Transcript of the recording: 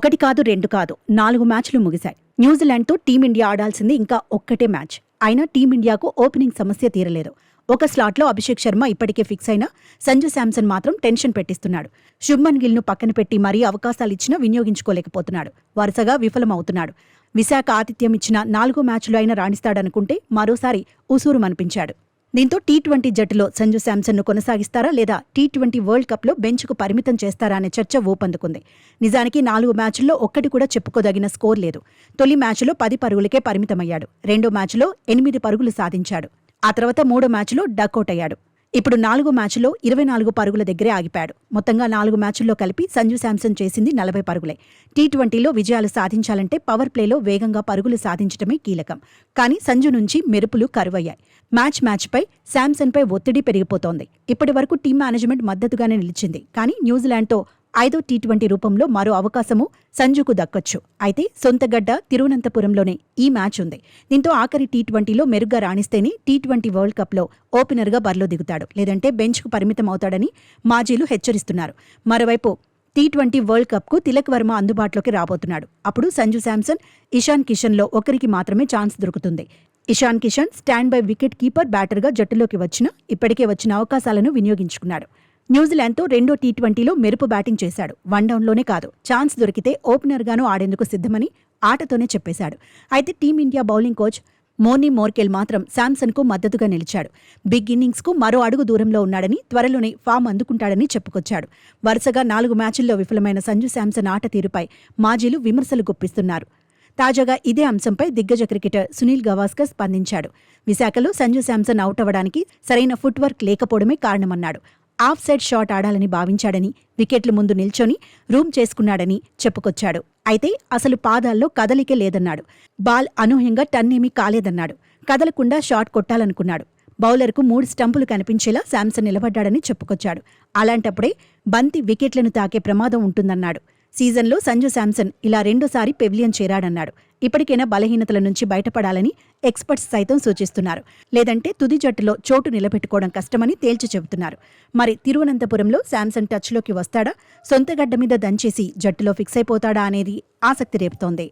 ఒకటి కాదు, రెండు కాదు, 4 మ్యాచ్లు ముగిశాయి. న్యూజిలాండ్తో టీమిండియా ఆడాల్సింది ఇంకా ఒక్కటే మ్యాచ్. అయినా టీమిండియాకు ఓపెనింగ్ సమస్య తీరలేదు. ఒక స్లాట్లో అభిషేక్ శర్మ ఇప్పటికే ఫిక్స్ అయినా సంజు శాంసన్ మాత్రం టెన్షన్ పెట్టిస్తున్నాడు. శుభ్మన్ గిల్ను పక్కన పెట్టి మరీ అవకాశాలిచ్చినా వినియోగించుకోలేకపోతున్నాడు. వరుసగా విఫలమవుతున్నాడు. విశాఖ ఆతిథ్యం ఇచ్చిన 4 మ్యాచ్లు అయినా రాణిస్తాడనుకుంటే మరోసారి ఉసూరుమనిపించాడు. దీంతో టీ20 జట్టులో సంజు శాంసన్ను కొనసాగిస్తారా లేదా టీ20 వరల్డ్ కప్లో బెంచ్కు పరిమితం చేస్తారా అనే చర్చ ఊపందుకుంది. నిజానికి 4 మ్యాచ్ల్లో ఒక్కటి కూడా చెప్పుకోదగిన స్కోర్ లేదు. తొలి మ్యాచ్లో 10 పరుగులకే పరిమితమయ్యాడు. రెండో మ్యాచ్లో 8 పరుగులు సాధించాడు. ఆ తర్వాత మూడో మ్యాచ్లో డకౌట్ అయ్యాడు. ఇప్పుడు 4 మ్యాచ్లో 24 పరుగుల దగ్గరే ఆగిపాడు. మొత్తంగా 4 మ్యాచ్ల్లో కలిపి సంజు శాంసన్ చేసింది 40 పరుగులే. టీ20లో విజయాలు సాధించాలంటే పవర్ ప్లేలో వేగంగా పరుగులు సాధించడమే కీలకం. కానీ సంజు నుంచి మెరుపులు కరువయ్యాయి. మ్యాచ్పై శాంసన్పై ఒత్తిడి పెరిగిపోతోంది. ఇప్పటి వరకు టీం మేనేజ్మెంట్ మద్దతుగానే నిలిచింది. కానీ న్యూజిలాండ్తో 5వ టీ20 రూపంలో మరో అవకాశము సంజుకు దక్కొచ్చు. అయితే సొంతగడ్డ తిరువనంతపురంలోనే ఈ మ్యాచ్ ఉంది. దీంతో ఆఖరి టీ20లో మెరుగ్గా రాణిస్తేనే టీ20 వరల్డ్ కప్లో ఓపెనర్గా బరిలో దిగుతాడు. లేదంటే బెంచ్కు పరిమితం అవుతాడని మాజీలు హెచ్చరిస్తున్నారు. మరోవైపు టీ20 వరల్డ్ కప్కు తిలక్ వర్మ అందుబాటులోకి రాబోతున్నాడు. అప్పుడు సంజు శాంసన్, ఇషాన్ కిషన్లో ఒకరికి మాత్రమే ఛాన్స్ దొరుకుతుంది. Ishan Kishan stand by wicket keeper బ్యాటర్గా జట్టులోకి ఇప్పటికే వచ్చిన అవకాశాలను వినియోగించుకున్నాడు. న్యూజిలాండ్తో రెండో టీ20లో మెరుపు బ్యాటింగ్ చేశాడు. వన్డౌన్లోనే కాదు, ఛాన్స్ దొరికితే ఓపెనర్గానూ ఆడేందుకు సిద్ధమని ఆటతోనే చెప్పేశాడు. అయితే team India bowling coach Moni Morkel మాత్రం శాంసన్కు మద్దతుగా నిలిచాడు. బిగ్ ఇన్నింగ్స్కు మరో అడుగు దూరంలో ఉన్నాడని, త్వరలోనే ఫామ్ అందుకుంటాడని చెప్పుకొచ్చాడు. వరుసగా 4 మ్యాచుల్లో విఫలమైన సంజు శాంసన్ ఆట తీరుపై మాజీలు విమర్శలు గుప్పిస్తున్నారు. తాజాగా ఇదే అంశంపై దిగ్గజ క్రికెటర్ సునీల్ గవాస్కర్ స్పందించాడు. విశాఖలో సంజు శాంసన్ అవుట్ అవ్వడానికి సరైన ఫుట్ వర్క్ లేకపోవడమే కారణమన్నాడు. ఆఫ్ సైడ్ షాట్ ఆడాలని భావించాడని, వికెట్ల ముందు నిల్చొని రూమ్ చేసుకున్నాడని చెప్పుకొచ్చాడు. అయితే అసలు పాదాల్లో కదలికే లేదన్నాడు. బాల్ అనూహ్యంగా టన్నేమీ కాలేదన్నాడు. కదలకుండా షాట్ కొట్టాలనుకున్నాడు. బౌలర్కు 3 స్టంపులు కనిపించేలా శాంసన్ నిలబడ్డాడని చెప్పుకొచ్చాడు. అలాంటప్పుడే బంతి వికెట్లను తాకే ప్రమాదం ఉంటుందన్నాడు. సీజన్లో సంజు శాంసన్ ఇలా రెండోసారి పెవిలియన్ చేరాడన్నాడు. ఇప్పటికైనా బలహీనతల నుంచి బయటపడాలని ఎక్స్పర్ట్స్ సైతం సూచిస్తున్నారు. లేదంటే తుది జట్టులో చోటు నిలబెట్టుకోవడం కష్టమని తేల్చి చెబుతున్నారు. మరి తిరువనంతపురంలో శాంసన్ టచ్లోకి వస్తాడా, సొంత గడ్డ మీద దంచేసి జట్టులో ఫిక్స్ అయిపోతాడా అనేది ఆసక్తి రేపుతోంది.